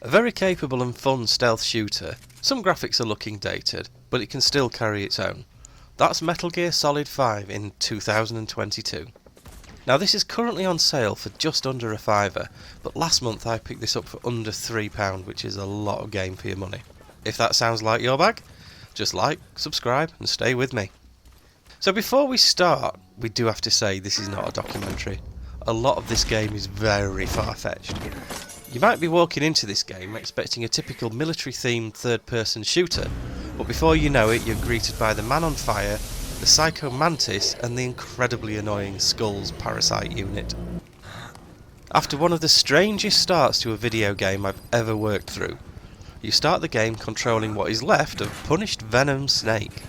A very capable and fun stealth shooter. Some graphics are looking dated, but it can still carry its own. That's Metal Gear Solid 5 in 2022. Now this is currently on sale for just under a fiver, but last month I picked this up for under £3, which is a lot of game for your money. If that sounds like your bag, just like, subscribe and stay with me. So before we start, we do have to say this is not a documentary. A lot of this game is very far-fetched. You might be walking into this game expecting a typical military-themed third-person shooter, but before you know it, you're greeted by the man on fire, the Psycho Mantis, and the incredibly annoying Skulls parasite unit. After one of the strangest starts to a video game I've ever worked through, you start the game controlling what is left of Punished Venom Snake,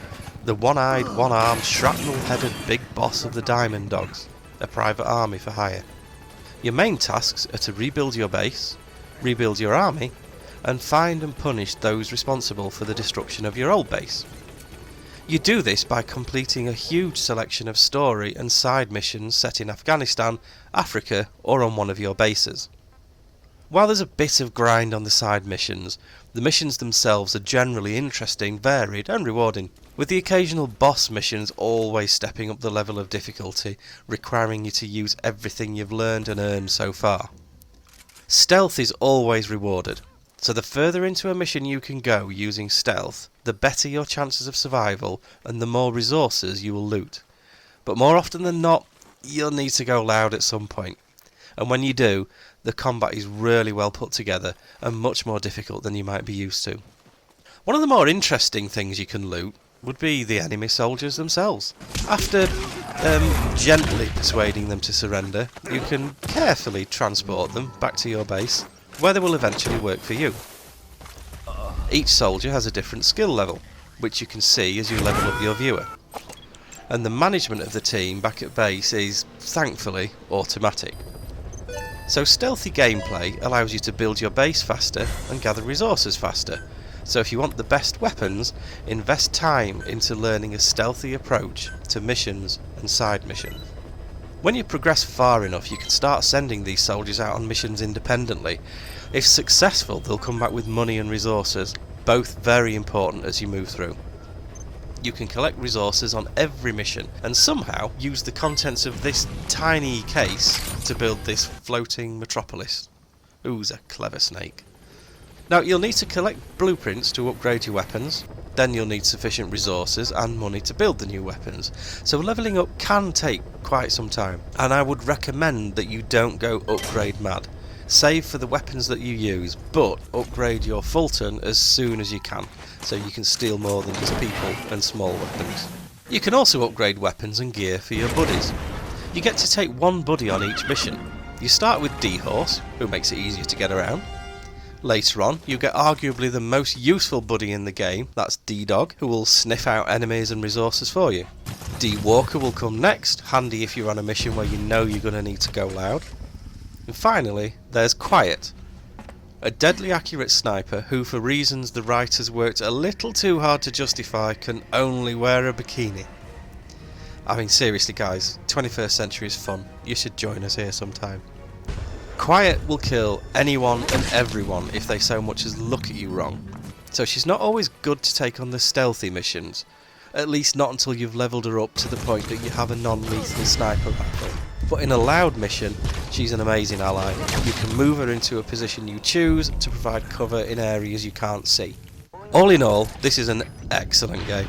the one-eyed, one-armed, shrapnel-headed big boss of the Diamond Dogs, a private army for hire. Your main tasks are to rebuild your base, rebuild your army, and find and punish those responsible for the destruction of your old base. You do this by completing a huge selection of story and side missions set in Afghanistan, Africa, or on one of your bases. While there's a bit of grind on the side missions, the missions themselves are generally interesting, varied and rewarding, with the occasional boss missions always stepping up the level of difficulty, requiring you to use everything you've learned and earned so far. Stealth is always rewarded, so the further into a mission you can go using stealth, the better your chances of survival and the more resources you will loot. But more often than not, you'll need to go loud at some point. And when you do, the combat is really well put together and much more difficult than you might be used to. One of the more interesting things you can loot would be the enemy soldiers themselves. After gently persuading them to surrender, you can carefully transport them back to your base, where they will eventually work for you. Each soldier has a different skill level, which you can see as you level up your viewer. And the management of the team back at base is, thankfully, automatic. So stealthy gameplay allows you to build your base faster and gather resources faster. So if you want the best weapons, invest time into learning a stealthy approach to missions and side missions. When you progress far enough, you can start sending these soldiers out on missions independently. If successful, they'll come back with money and resources, both very important as you move through. You can collect resources on every mission and somehow use the contents of this tiny case to build this floating metropolis. Who's a clever snake. Now you'll need to collect blueprints to upgrade your weapons, then you'll need sufficient resources and money to build the new weapons, so levelling up can take quite some time, and I would recommend that you don't go upgrade mad. Save for the weapons that you use, but upgrade your Fulton as soon as you can, so you can steal more than just people and small weapons. You can also upgrade weapons and gear for your buddies. You get to take one buddy on each mission. You start with D-Horse, who makes it easier to get around. Later on, you get arguably the most useful buddy in the game, that's D-Dog, who will sniff out enemies and resources for you. D-Walker will come next, handy if you're on a mission where you know you're going to need to go loud. And finally, there's Quiet, a deadly accurate sniper who, for reasons the writers worked a little too hard to justify, can only wear a bikini. I mean, seriously guys, 21st century is fun. You should join us here sometime. Quiet will kill anyone and everyone if they so much as look at you wrong. So she's not always good to take on the stealthy missions, at least not until you've leveled her up to the point that you have a non-lethal sniper rifle. But in a loud mission, she's an amazing ally. You can move her into a position you choose to provide cover in areas you can't see. All in all, this is an excellent game.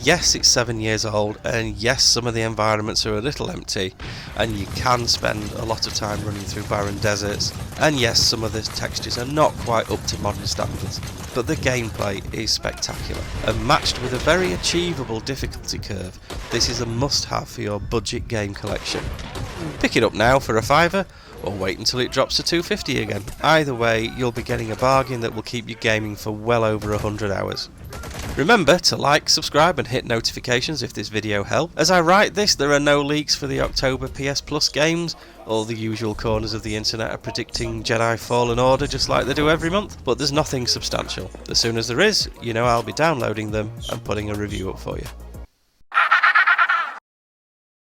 Yes, it's 7 years old, and yes, some of the environments are a little empty, and you can spend a lot of time running through barren deserts, and yes, some of the textures are not quite up to modern standards, but the gameplay is spectacular, and matched with a very achievable difficulty curve, this is a must-have for your budget game collection. Pick it up now for a fiver, or wait until it drops to $2.50 again. Either way, you'll be getting a bargain that will keep you gaming for well over 100 hours. Remember to like, subscribe and hit notifications if this video helped. As I write this, there are no leaks for the October PS Plus games. All the usual corners of the internet are predicting Jedi Fallen Order just like they do every month, but there's nothing substantial. As soon as there is, you know I'll be downloading them and putting a review up for you.